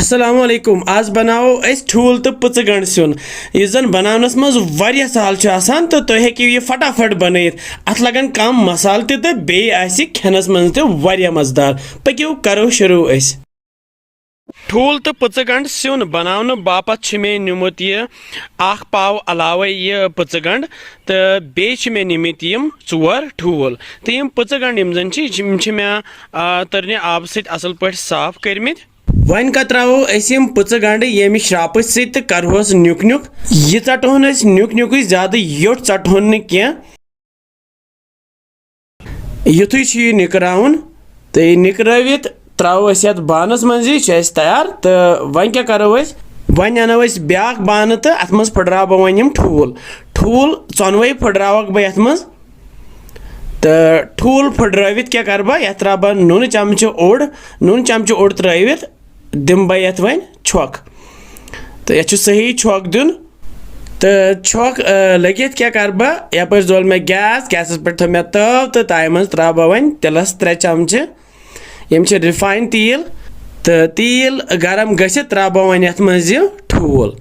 अस्सलामु अलैकुम आज बनाओ अस ठूल तो पच गंड सिन इस जन बनानस मज वारिया सहल छ आसान तो तुम हेकियो ये फटाफट बनइथ अत लगन कम मसाल तो बेय आसि खेनस मज तो वारिया मजेदार पकियो करो शुरू अस ठूल तो पच गंड सिन बनाने बापत छ मे निमुत ये आख पाव अलावे ये पच गंड तो बेय मे निमित यम 4 ठूल तो यम पच गंड यम जन छ मे तरने आब सत असल पट साफ करमित वन कतरावो अम पच गंड ये श्राप सत करहोस न्युक न्युक यह चटोन न्युक न्युक ज्यादा योट चटोन क्या युथु यह निकरावन तो यह निकरावित त्रो ये बानस मज तैयार तो वन क्या करो वन अनो ब्या बान तो अत मज फुटरा वन ठूल ठूल चोनवे फुटरावक बह मज तो ठूल फुटरावित क्या कर बह ये त्रा बह नून चमच ओड़ त्रवित दिम बह ये वन छक तो ये सही छक दिन तो छक लगित क्या कर बह यप दोल मे गैस पे थो मे तव तो तय मज त्रा बह वन तिलस 3 चमच यम रिफाइन तेल तो तेल गरम गसित त्रा बह वन ये मज ठूल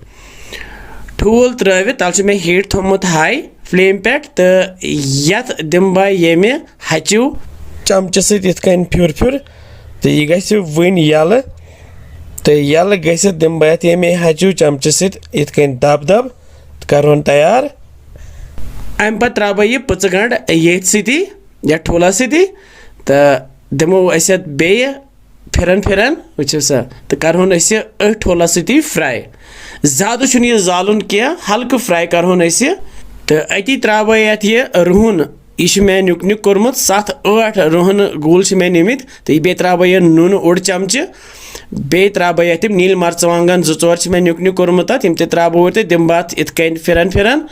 ठूल त्रवित तल मे हीट थोमुत हाई फ्लेम पे तो ये दिम बह ये हचू चमच सत फ्युर फ्युर तो यह गि वन यल तो यल गसित दिम बह ये हचू चमच सत दब दब करन तैयार अम पे त्रा बह यह पच गंड ये सती या ठूल सती तो दिमो अस बेय फिरन फिरन वो सा तो करहोन ठूल सती फ्राई ज्यादा यह जालुन क्या हल्क फ्राई करहोन तो अति त्रा बह ये रुहन यह मे नुक नुक कोर्मुत 7-8 रुहन गूल मे निमित तो यह त्रा बह यह नून ओड़ चमच बे त्रा बह ये नील मर्चवांगन 2-4 मे नुक नुक कोर्मुत तम त्रा बह दिम बात इत फिरन फिरन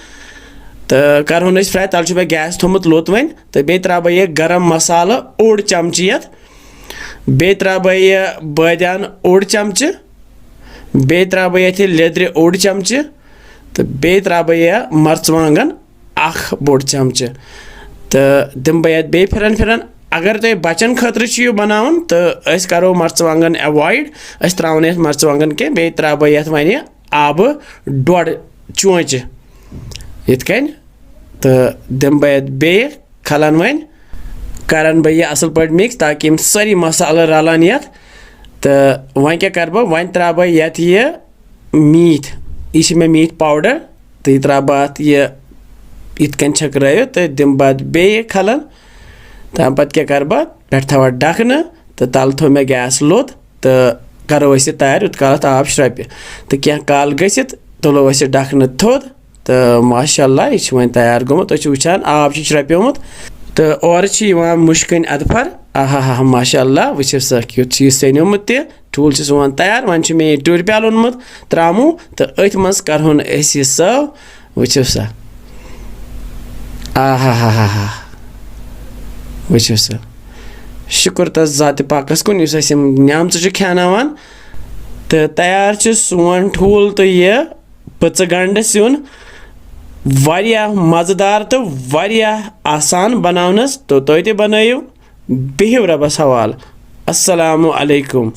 तो करहोन फ्राई तल मे गैस थोमुत लोत वन तो बे त्रा बह यह गरम मसाला ओड़ चमच ये बे त्रा बह यह बादियान ओड़ चमच बे त्रा बह ये लेद्र ओड़ चमच तो बे त्रा बह यह मर्चवांगन 1 बोड़ चमच तो दिम बह बे फिरन फिरन अगर तुम बचन खतर यह बनावन तो अस करो मर्चवांगन अवॉइड अस त्रावन मर्चवांगन के बे त्रा बह ये वन आब 1.5 चोंच इतकन तो दिम बह बे खलन वन करन बह यह असल पे मिक्स ताकि सारी मसाला रलान ये तो वन क्या कर बह वन त्रा बह ये मीट यह मे मीट पाउडर तो यह त्रा बह यह इतकन छक्र तो दिम बाद बे खलन तम पे क्या कर बह पे थवा ढकन तो तल थो मे गैस लोत तो करो तैयार यूत काल आब श्रप तो क्या काल गसित तुलो ढकन थोद तो माशाअल्लाह यह वन तैयार गोमुत तुम वुचान आब श्रप्योमुत तो और मुश्किन अदफर आहा माशाअल्लाह वो सा युत सनोमुत तह ठूल सोन तैयार वन मे टूर प्याल ओनमुत त्रामू तो अथ मज करहोन यह सर्व वो सा आहा वो सा शुक्र तस ज़ात पाकस कुन युस न्याम खेनावान तो तैयार सोन ठूल तो यह पच गंड सिन वारिया मज़ेदार तो वारिया आसान बनावनस तो तुम ते बनाइयो बिहिव रबस हवाल अस्सलामु अलैकुम।